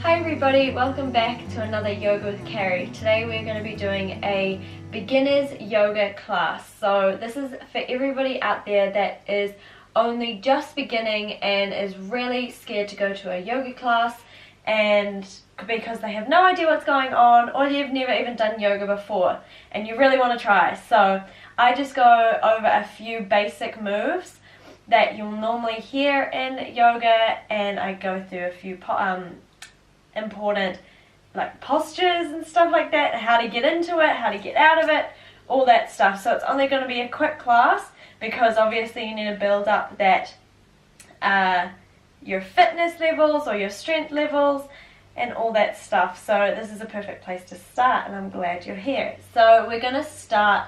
Hi everybody, welcome back to another Yoga with Carrie. Today we're going to be doing a beginner's yoga class. So this is for everybody out there that is only just beginning and is really scared to go to a yoga class, and because they have no idea what's going on, or you've never even done yoga before and you really want to try. So I just go over a few basic moves that you'll normally hear in yoga, and I go through a few important like postures and stuff like that, how to get into it, how to get out of it, all that stuff. So it's only going to be a quick class because obviously you need to build up that your fitness levels or your strength levels and all that stuff. So this is a perfect place to start, and I'm glad you're here. So we're going to start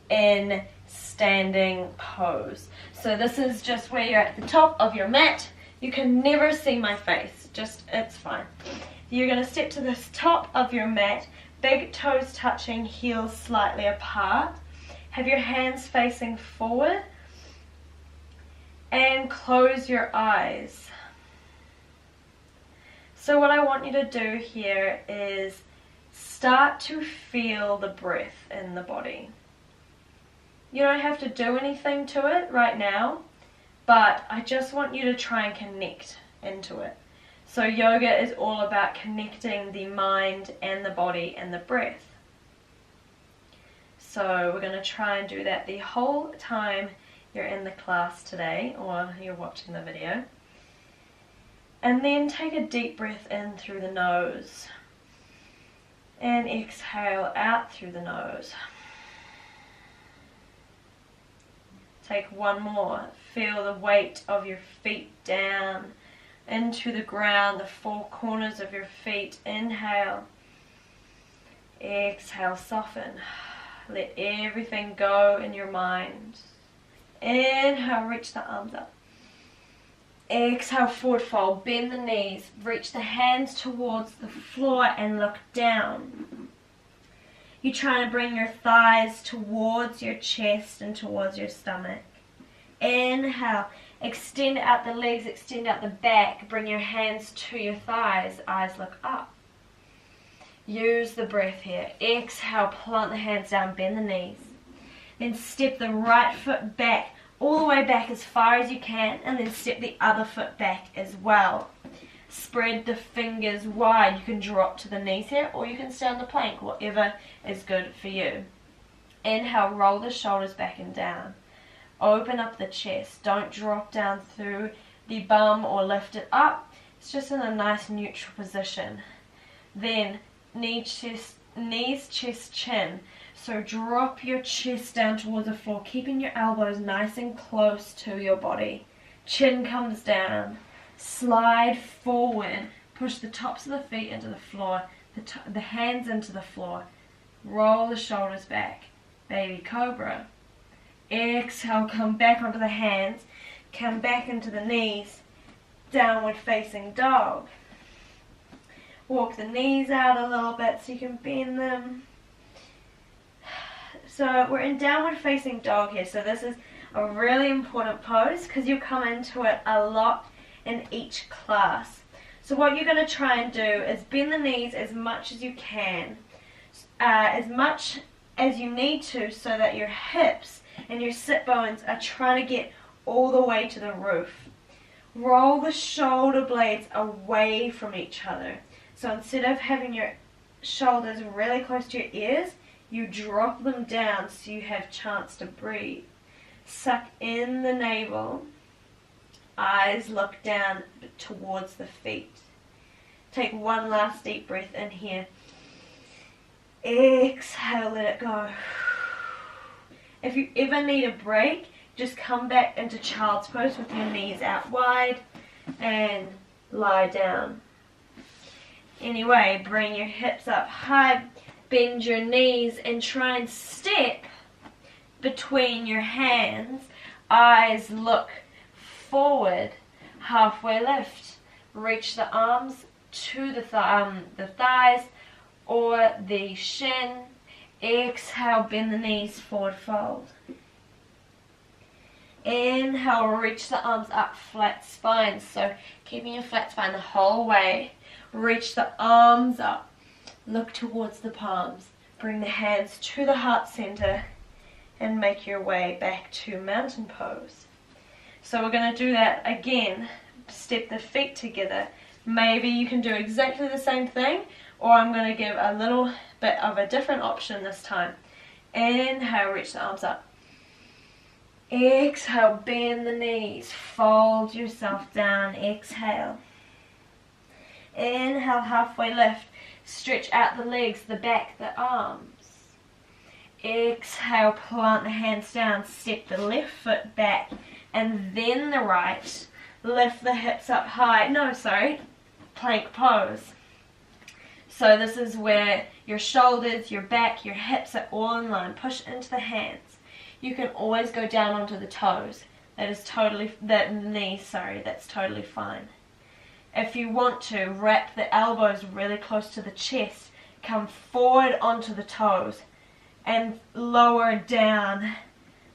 in standing pose. So this is just where you're at the top of your mat. You can never see my face, it's fine. You're going to step to the top of your mat, big toes touching, heels slightly apart. Have your hands facing forward and close your eyes. So what I want you to do here is start to feel the breath in the body. You don't have to do anything to it right now, but I just want you to try and connect into it. So yoga is all about connecting the mind and the body and the breath. So we're going to try and do that the whole time you're in the class today, or you're watching the video. And then take a deep breath in through the nose and exhale out through the nose. Take one more. Feel the weight of your feet down into the ground, the four corners of your feet. Inhale. Exhale, soften. Let everything go in your mind. Inhale, reach the arms up. Exhale, forward fold. Bend the knees. Reach the hands towards the floor and look down. You're trying to bring your thighs towards your chest and towards your stomach. Inhale. Extend out the legs, extend out the back. Bring your hands to your thighs. Eyes look up. Use the breath here. Exhale, plant the hands down, bend the knees. Then step the right foot back, all the way back as far as you can, and then step the other foot back as well. Spread the fingers wide. You can drop to the knees here, or you can stay on the plank, whatever is good for you. Inhale, roll the shoulders back and down. Open up the chest. Don't drop down through the bum or lift it up. It's just in a nice neutral position. Then knees, chest, chin. So drop your chest down towards the floor, keeping your elbows nice and close to your body. Chin comes down. Slide forward. Push the tops of the feet into the floor, the hands into the floor. Roll the shoulders back. Baby cobra. Exhale, come back onto the hands, come back into the knees, downward facing dog. Walk the knees out a little bit so you can bend them. So we're in downward facing dog here, so this is a really important pose because you'll come into it a lot in each class. So what you're going to try and do is bend the knees as much as you can, as much as you need to, so that your hips and your sit bones are trying to get all the way to the roof. Roll the shoulder blades away from each other. So instead of having your shoulders really close to your ears, you drop them down so you have chance to breathe. Suck in the navel. Eyes look down towards the feet. Take one last deep breath in here. Exhale, let it go. If you ever need a break, just come back into child's pose with your knees out wide and lie down. Anyway, bring your hips up high, bend your knees and try and step between your hands. Eyes look forward, halfway lift. Reach the arms to the thighs or the shin. Exhale, bend the knees, forward fold. Inhale, reach the arms up, flat spine. So keeping your flat spine the whole way. Reach the arms up. Look towards the palms. Bring the hands to the heart center and make your way back to mountain pose. So we're going to do that again. Step the feet together. Maybe you can do exactly the same thing, or I'm going to give a little bit of a different option this time. Inhale, reach the arms up. Exhale, bend the knees. Fold yourself down. Exhale. Inhale, halfway lift. Stretch out the legs, the back, the arms. Exhale, plant the hands down. Step the left foot back and then the right. Lift the hips up high. Plank pose. So this is where your shoulders, your back, your hips are all in line. Push into the hands. You can always go down onto the toes. That's totally fine. If you want to, wrap the elbows really close to the chest. Come forward onto the toes and lower down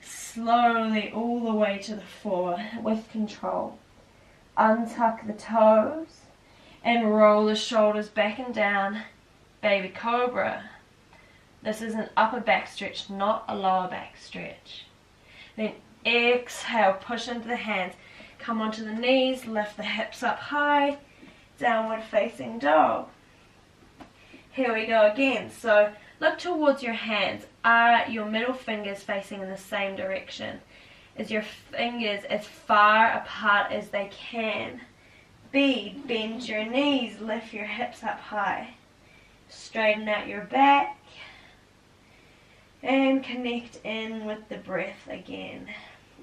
slowly all the way to the floor with control. Untuck the toes and roll the shoulders back and down. Baby cobra. This is an upper back stretch, not a lower back stretch. Then exhale, push into the hands. Come onto the knees, lift the hips up high, downward facing dog. Here we go again. So look towards your hands. Are your middle fingers facing in the same direction? Is your fingers as far apart as they can be? Bend your knees, lift your hips up high. Straighten out your back and connect in with the breath again.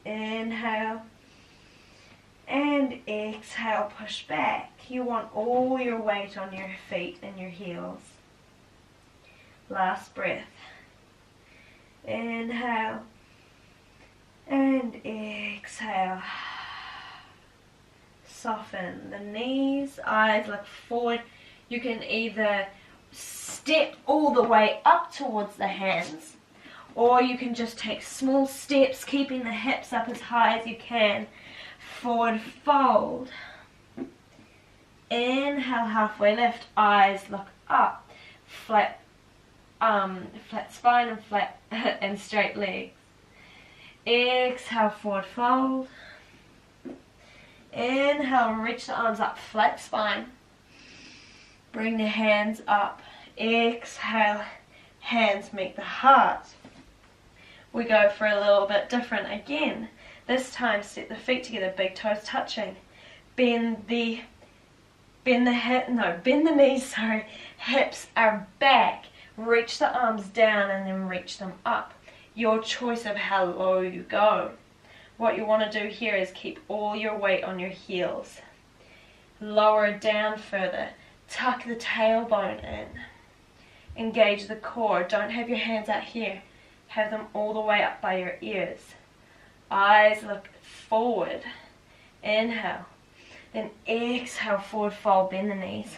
Inhale. And exhale, push back. You want all your weight on your feet and your heels. Last breath. Inhale. And exhale. Soften the knees, eyes look forward. You can either step all the way up towards the hands, or you can just take small steps, keeping the hips up as high as you can. Forward fold. Inhale, halfway lift, eyes look up. Flat spine and flat and straight legs. Exhale, forward fold. Inhale, reach the arms up, flat spine. Bring the hands up. Exhale, hands meet the heart. We go for a little bit different again. This time, step the feet together, big toes touching. Bend the knees, hips are back. Reach the arms down and then reach them up. Your choice of how low you go. What you want to do here is keep all your weight on your heels. Lower down further. Tuck the tailbone in. Engage the core. Don't have your hands out here. Have them all the way up by your ears. Eyes look forward. Inhale. Then exhale, forward fold, bend the knees.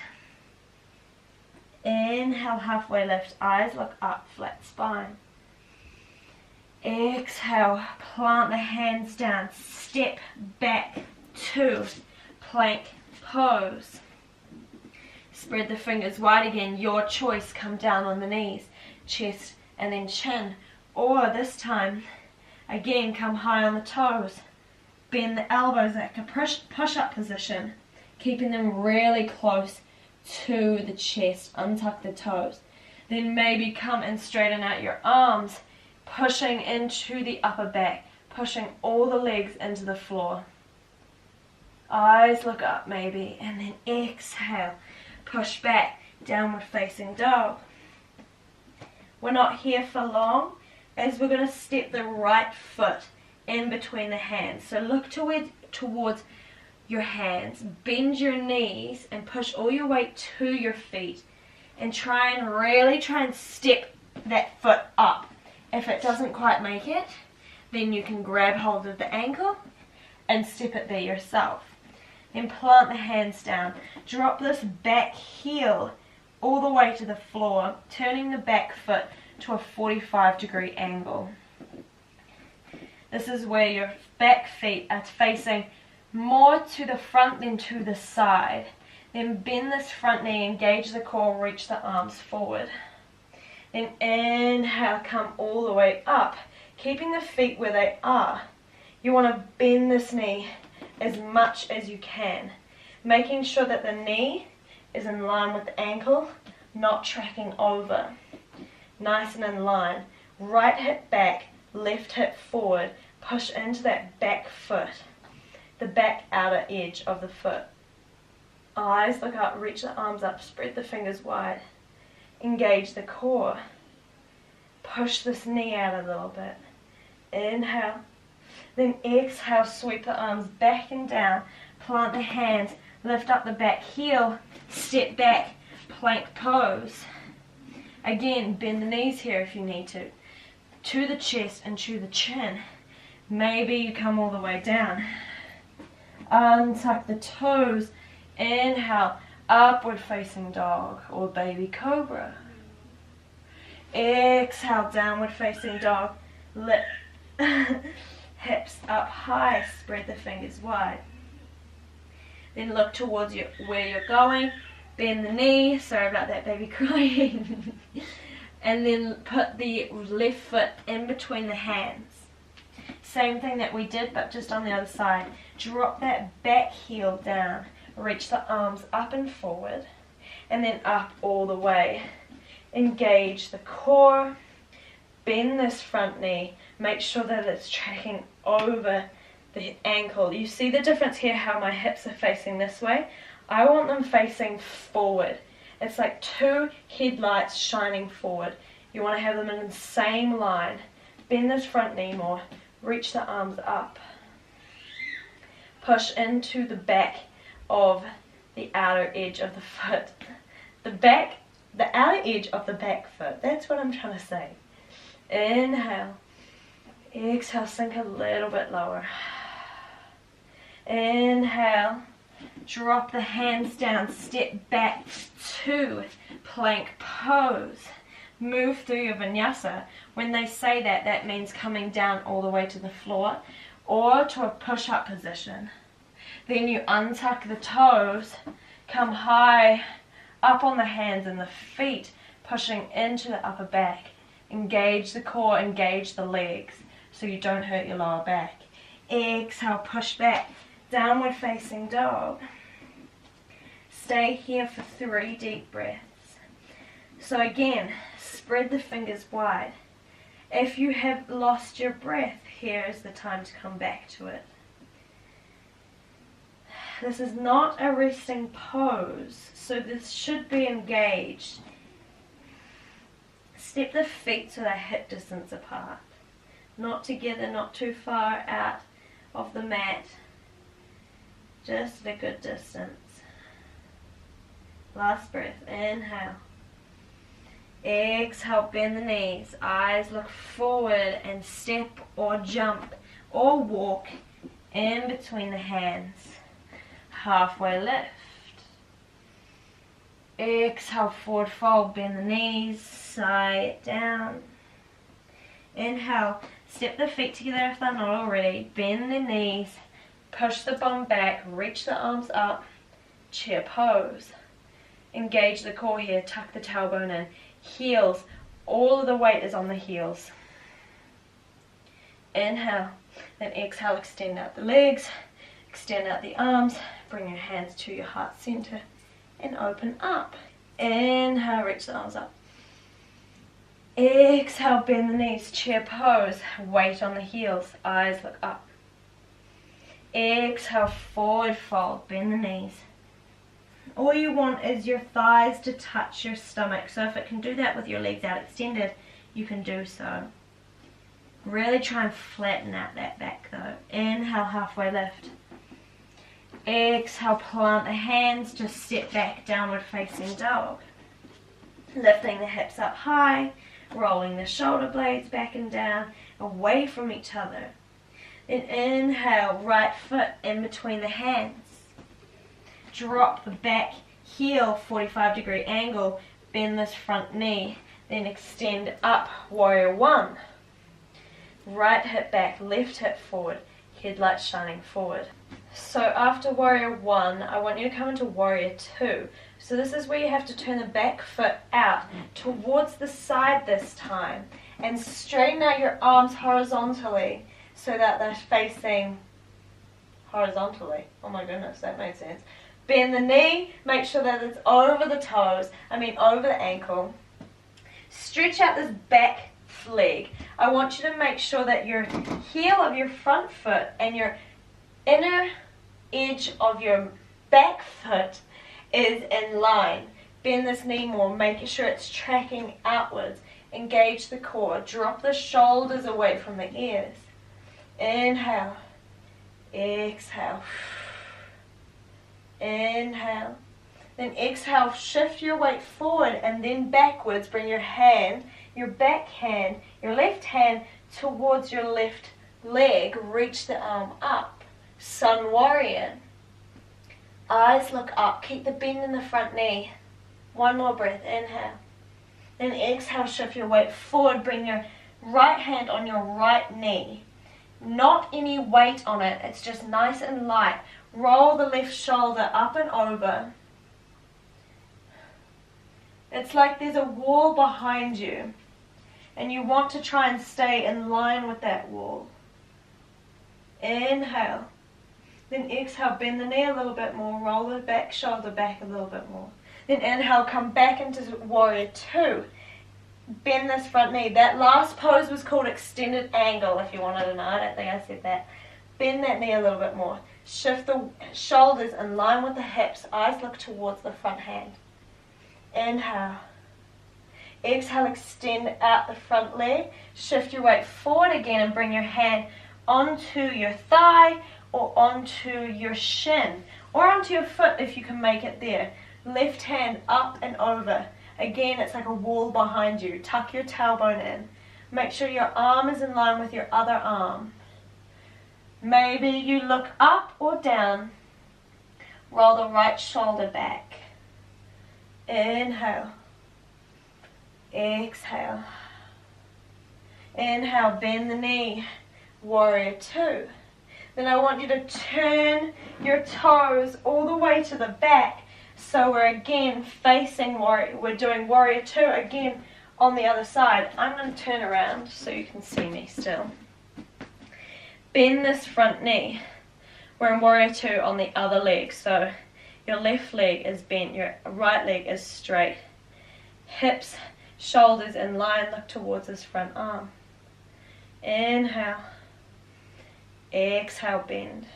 Inhale, halfway lift, eyes look up, flat spine. Exhale, plant the hands down, step back to plank pose. Spread the fingers wide again, your choice. Come down on the knees, chest and then chin. Or this time, again, come high on the toes. Bend the elbows like a push-up position, keeping them really close to the chest. Untuck the toes. Then maybe come and straighten out your arms, pushing into the upper back, pushing all the legs into the floor. Eyes look up maybe, and then exhale. Push back, downward facing dog. We're not here for long, as we're going to step the right foot in between the hands. So look towards your hands, bend your knees and push all your weight to your feet, and try and step that foot up. If it doesn't quite make it, then you can grab hold of the ankle and step it there yourself. Then plant the hands down. Drop this back heel all the way to the floor, turning the back foot to a 45-degree angle. This is where your back feet are facing more to the front than to the side. Then bend this front knee, engage the core, reach the arms forward. Then inhale, come all the way up, keeping the feet where they are. You want to bend this knee as much as you can, making sure that the knee is in line with the ankle, not tracking over. Nice and in line. Right hip back, left hip forward. Push into that back foot, the back outer edge of the foot. Eyes look up, reach the arms up, spread the fingers wide. Engage the core. Push this knee out a little bit. Inhale. Then exhale, sweep the arms back and down. Plant the hands, lift up the back heel, step back, plank pose. Again, bend the knees here if you need to the chest and to the chin. Maybe you come all the way down. Untuck the toes. Inhale, upward facing dog or baby cobra. Exhale, downward facing dog. Lift hips up high, spread the fingers wide. Then look towards where you're going. Bend the knee. Sorry about that baby crying. And then put the left foot in between the hands. Same thing that we did, but just on the other side. Drop that back heel down. Reach the arms up and forward. And then up all the way. Engage the core. Bend this front knee. Make sure that it's tracking over the ankle. You see the difference here, how my hips are facing this way? I want them facing forward. It's like two headlights shining forward. You want to have them in the same line. Bend this front knee more. Reach the arms up. Push into the back of the outer edge of the foot. The outer edge of the back foot. That's what I'm trying to say. Inhale. Exhale, sink a little bit lower. Inhale. Drop the hands down. Step back to plank pose. Move through your vinyasa. When they say that, that means coming down all the way to the floor or to a push-up position. Then you untuck the toes, come high up on the hands and the feet, pushing into the upper back. Engage the core, engage the legs so you don't hurt your lower back. Exhale, push back, downward facing dog. Stay here for 3 deep breaths. So again, spread the fingers wide. If you have lost your breath, here is the time to come back to it. This is not a resting pose, so this should be engaged. Step the feet so they're hip distance apart. Not together, not too far out of the mat. Just a good distance. Last breath. Inhale. Exhale, bend the knees. Eyes look forward and step or jump or walk in between the hands. Halfway lift. Exhale, forward fold, bend the knees, side down. Inhale, step the feet together if they're not already, bend the knees, push the bum back, reach the arms up, chair pose. Engage the core here, tuck the tailbone in, heels, all of the weight is on the heels. Inhale, then exhale, extend out the legs, extend out the arms, bring your hands to your heart center and open up. Inhale, reach the arms up. Exhale, bend the knees, chair pose, weight on the heels, eyes look up. Exhale, forward fold, bend the knees. All you want is your thighs to touch your stomach, so if it can do that with your legs out extended, you can do so. Really try and flatten out that back though. Inhale, halfway lift. Exhale, plant the hands, just step back, downward facing dog. Lifting the hips up high, rolling the shoulder blades back and down, away from each other. Then inhale, right foot in between the hands. Drop the back heel, 45-degree angle, bend this front knee, then extend up, warrior one. Right hip back, left hip forward, headlights shining forward. So after warrior 1, I want you to come into warrior 2. So this is where you have to turn the back foot out towards the side this time and straighten out your arms horizontally so that they're facing horizontally. Oh my goodness, that made sense. Bend the knee, make sure that it's over the toes, over the ankle. Stretch out this back leg. I want you to make sure that your heel of your front foot and your inner edge of your back foot is in line. Bend this knee more, making sure it's tracking outwards. Engage the core. Drop the shoulders away from the ears. Inhale. Exhale. Inhale. Then exhale, shift your weight forward and then backwards. Bring your hand, your back hand, your left hand towards your left leg. Reach the arm up. Sun warrior. Eyes look up. Keep the bend in the front knee. One more breath. Inhale. Then exhale, shift your weight forward. Bring your right hand on your right knee. Not any weight on it. It's just nice and light. Roll the left shoulder up and over. It's like there's a wall behind you, and you want to try and stay in line with that wall. Inhale. Then exhale, bend the knee a little bit more, roll the back shoulder back a little bit more. Then inhale, come back into warrior 2. Bend this front knee. That last pose was called extended angle, if you wanted to know. I don't think I said that. Bend that knee a little bit more. Shift the shoulders in line with the hips. Eyes look towards the front hand. Inhale. Exhale, extend out the front leg. Shift your weight forward again and bring your hand onto your thigh or onto your shin or onto your foot if you can make it there. Left hand up and over. Again, it's like a wall behind you. Tuck your tailbone in. Make sure your arm is in line with your other arm. Maybe you look up or down. Roll the right shoulder back. Inhale. Exhale. Inhale, bend the knee. Warrior 2. Then I want you to turn your toes all the way to the back. So we're again facing warrior. We're doing warrior 2 again on the other side. I'm going to turn around so you can see me still. Bend this front knee. We're in warrior 2 on the other leg. So your left leg is bent, your right leg is straight. Hips, shoulders in line, look towards this front arm. Inhale. Exhale, bend.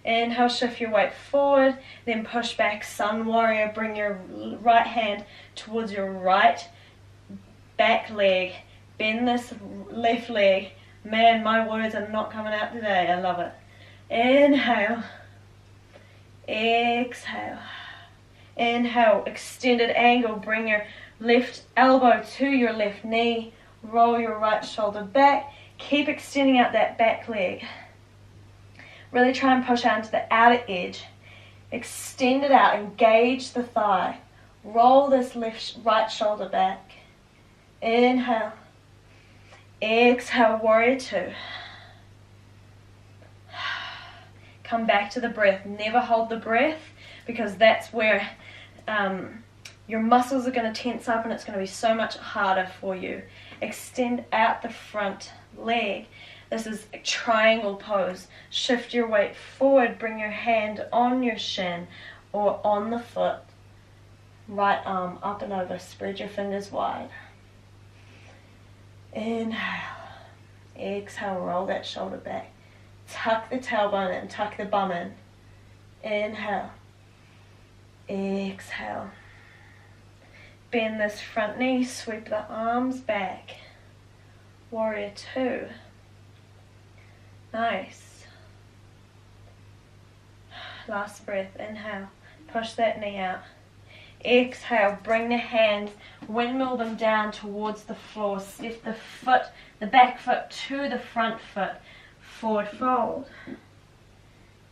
Inhale, shift your weight forward, then push back, sun warrior. Bring your right hand towards your right back leg. Bend this left leg. Man, my words are not coming out today. I love it. Inhale. Exhale. Inhale, extended angle. Bring your left elbow to your left knee. Roll your right shoulder back. Keep extending out that back leg. Really try and push out to the outer edge. Extend it out. Engage the thigh. Roll this right shoulder back. Inhale. Exhale, warrior 2. Come back to the breath. Never hold the breath because that's where your muscles are going to tense up and it's going to be so much harder for you. Extend out the front leg. This is a triangle pose. Shift your weight forward. Bring your hand on your shin or on the foot. Right arm up and over. Spread your fingers wide. Inhale. Exhale. Roll that shoulder back. Tuck the tailbone in. Tuck the bum in. Inhale. Exhale. Bend this front knee. Sweep the arms back. Warrior 2. Nice. Last breath. Inhale. Push that knee out. Exhale. Bring the hands, windmill them down towards the floor. Step the foot, the back foot to the front foot. Forward fold.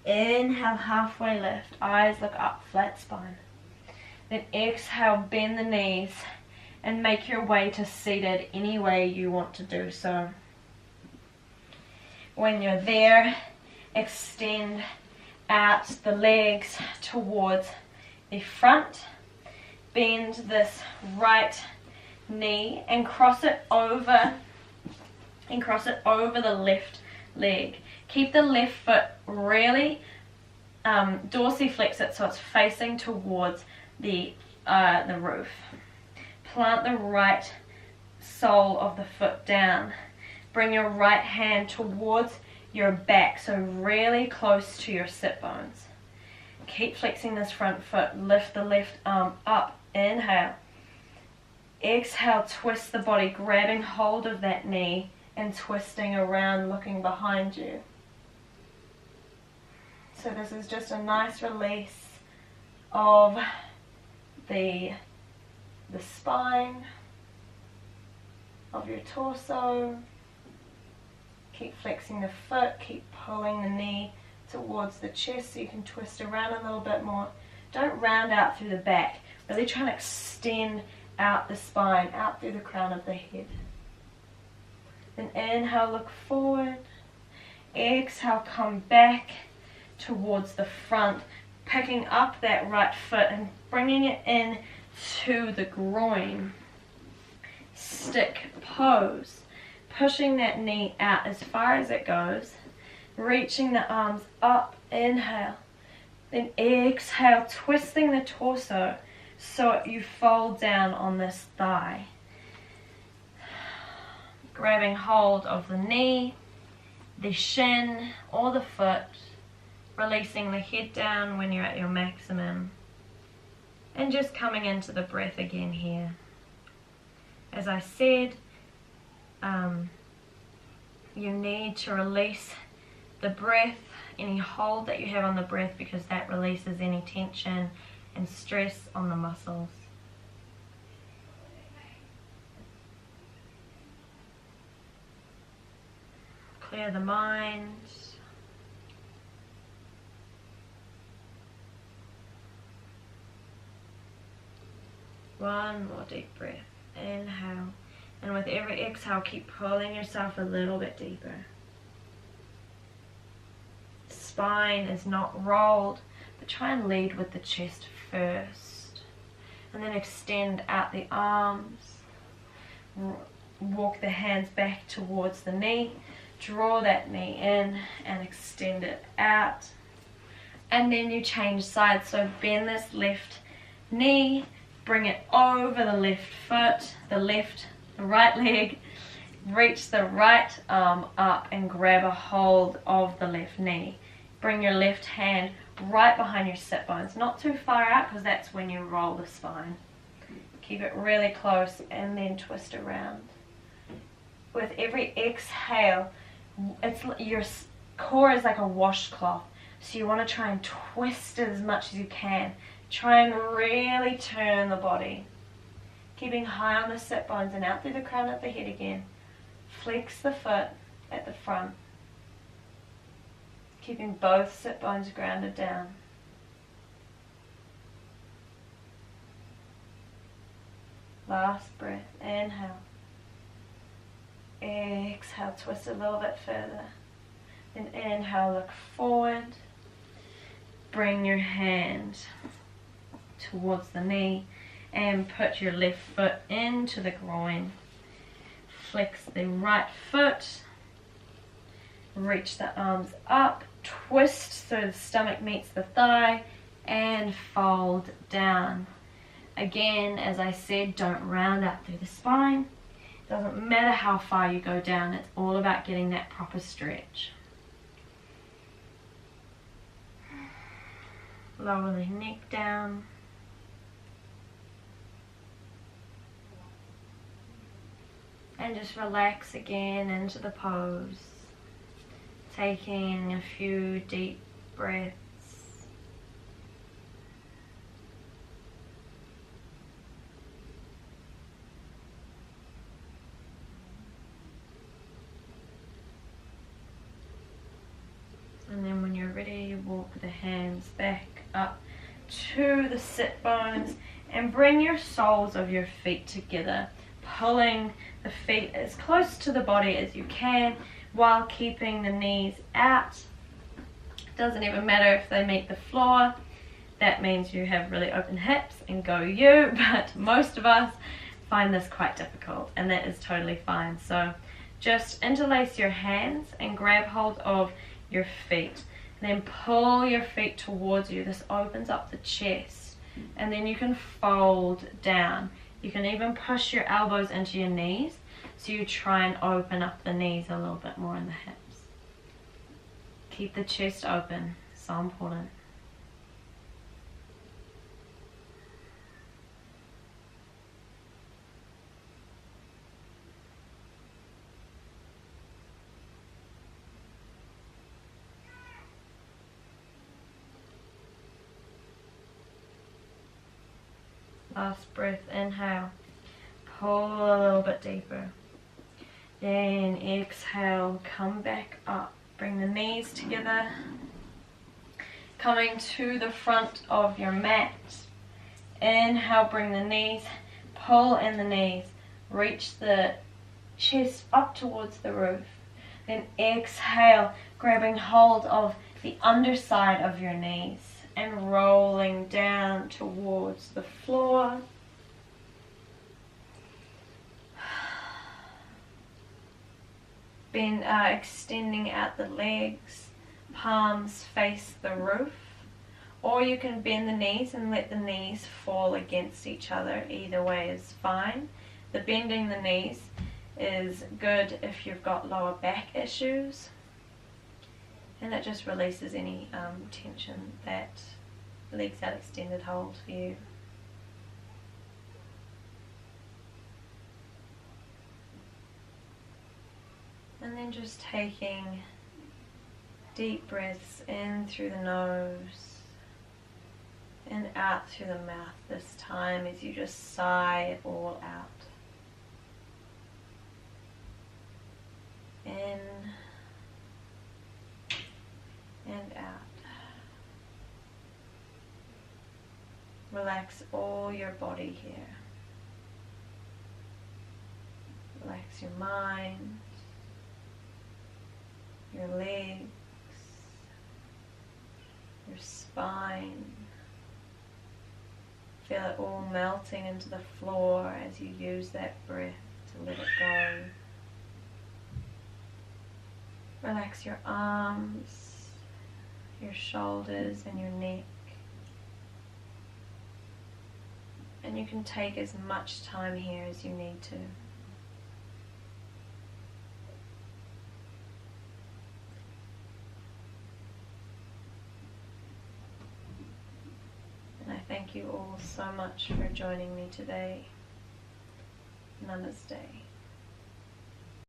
Inhale, halfway lift. Eyes look up, flat spine. Then exhale, bend the knees and make your way to seated any way you want to do so. When you're there, extend out the legs towards the front. Bend this right knee and cross it over the left leg. Keep the left foot really dorsiflex it so it's facing towards the roof. Plant the right sole of the foot down. Bring your right hand towards your back, so really close to your sit bones. Keep flexing this front foot. Lift the left arm up. Inhale. Exhale, twist the body, grabbing hold of that knee and twisting around, looking behind you. So this is just a nice release of the spine, of your torso. Keep flexing the foot, keep pulling the knee towards the chest so you can twist around a little bit more. Don't round out through the back. Really try to extend out the spine, out through the crown of the head. Then inhale, look forward. Exhale, come back towards the front, picking up that right foot and bringing it in to the groin. Stick pose, pushing that knee out as far as it goes, reaching the arms up. Inhale, then exhale, twisting the torso so you fold down on this thigh, grabbing hold of the knee, the shin or the foot, releasing the head down when you're at your maximum, and just coming into the breath again here. As I said, you need to release the breath, any hold that you have on the breath, because that releases any tension and stress on the muscles. Clear the mind. One more deep breath. Inhale. And with every exhale, keep pulling yourself a little bit deeper. Spine is not rolled, but try and lead with the chest first. And then extend out the arms. Walk the hands back towards the knee. Draw that knee in and extend it out. And then you change sides. So bend this left knee. Bring it over the left foot, the right leg. Reach the right arm up and grab a hold of the left knee. Bring your left hand right behind your sit bones, not too far out because that's when you roll the spine. Keep it really close and then twist around. With every exhale, your core is like a washcloth, so you want to try and twist it as much as you can. Try and really turn the body. Keeping high on the sit bones and out through the crown of the head again. Flex the foot at the front. Keeping both sit bones grounded down. Last breath. Inhale. Exhale. Twist a little bit further. Then inhale. Look forward. Bring your hand towards the knee and put your left foot into the groin. Flex the right foot. Reach the arms up. Twist so the stomach meets the thigh and fold down. Again, as I said, don't round out through the spine. Doesn't matter how far you go down, it's all about getting that proper stretch. Lower the neck down. And just relax again into the pose. Taking a few deep breaths. And then when you're ready, walk the hands back up to the sit bones and bring your soles of your feet together, pulling the feet as close to the body as you can while keeping the knees out. Doesn't even matter if they meet the floor. That means you have really open hips and go you, but most of us find this quite difficult, and that is totally fine. So just interlace your hands and grab hold of your feet. Then pull your feet towards you. This opens up the chest, and then you can fold down. You can even push your elbows into your knees, so you try and open up the knees a little bit more in the hips. Keep the chest open, so important. Last breath, inhale, pull a little bit deeper. Then exhale, come back up. Bring the knees together. Coming to the front of your mat. Inhale, bring the knees, pull in the knees. Reach the chest up towards the roof. Then exhale, grabbing hold of the underside of your knees and rolling down towards the floor. Bend, extending out the legs, palms face the roof, or you can bend the knees and let the knees fall against each other. Either way is fine. The bending the knees is good if you've got lower back issues, and it just releases any tension that legs out extended hold for you. And then just taking deep breaths in through the nose and out through the mouth this time as you just sigh it all out. In and out. Relax all your body here. Relax your mind, your legs, your spine. Feel it all melting into the floor as you use that breath to let it go. Relax your arms, your shoulders and your neck. And you can take as much time here as you need to. And I thank you all so much for joining me today. Namaste.